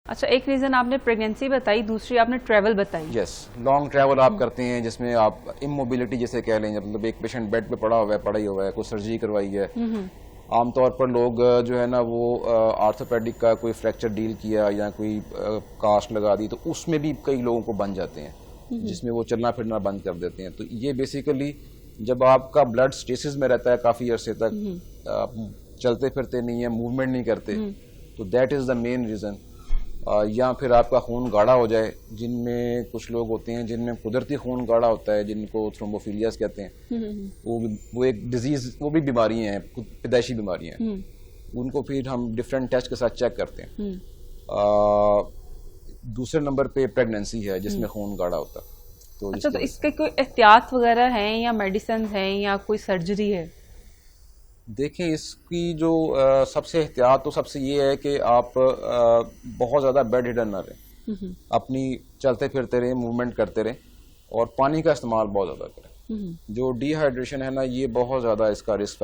اچھا، ایک ریزن آپ نے پریگنینسی بتائی، دوسری آپ نے ٹریول بتائی. یس، لانگ ٹریول آپ کرتے ہیں جس میں آپ اموبلٹی جیسے کہہ لیں، مطلب ایک پیشنٹ بیڈ پہ پڑا ہی ہوا ہے، کوئی سرجری کروائی ہے. عام طور پر لوگ جو ہے نا وہ آرتھوپیڈک کا کوئی فریکچر ڈیل کیا یا کوئی کاسٹ لگا دی، تو اس میں بھی کئی لوگوں کو بن جاتے ہیں جس میں وہ چلنا پھرنا بند کر دیتے ہیں. تو یہ بیسیکلی جب آپ کا بلڈ اسٹیسس میں رہتا ہے کافی عرصے تک، آپ چلتے پھرتے نہیں ہیں، موومنٹ نہیں کرتے، تو that is the main reason. یا پھر آپ کا خون گاڑھا ہو جائے، جن میں کچھ لوگ ہوتے ہیں جن میں قدرتی خون گاڑھا ہوتا ہے، جن کو تھرومبوفیلیاز کہتے ہیں. وہ ایک ڈیزیز، وہ بھی بیماریاں ہیں، پیدائشی بیماریاں ہیں. ان کو پھر ہم ڈفرینٹ ٹیسٹ کے ساتھ چیک کرتے ہیں. دوسرے نمبر پہ پریگننسی ہے جس میں خون گاڑھا ہوتا ہے. اچھا، تو اس کے کوئی احتیاط وغیرہ ہیں یا میڈیسنز ہیں یا کوئی سرجری ہے؟ دیکھیں، اس کی جو سب سے احتیاط تو سب سے یہ ہے کہ آپ بہت زیادہ بیڈ ہڈن نہ رہیں، اپنی چلتے پھرتے رہیں، موومنٹ کرتے رہیں، اور پانی کا استعمال بہت زیادہ کریں. جو ڈی ہائیڈریشن ہے نا، یہ بہت زیادہ اس کا رسک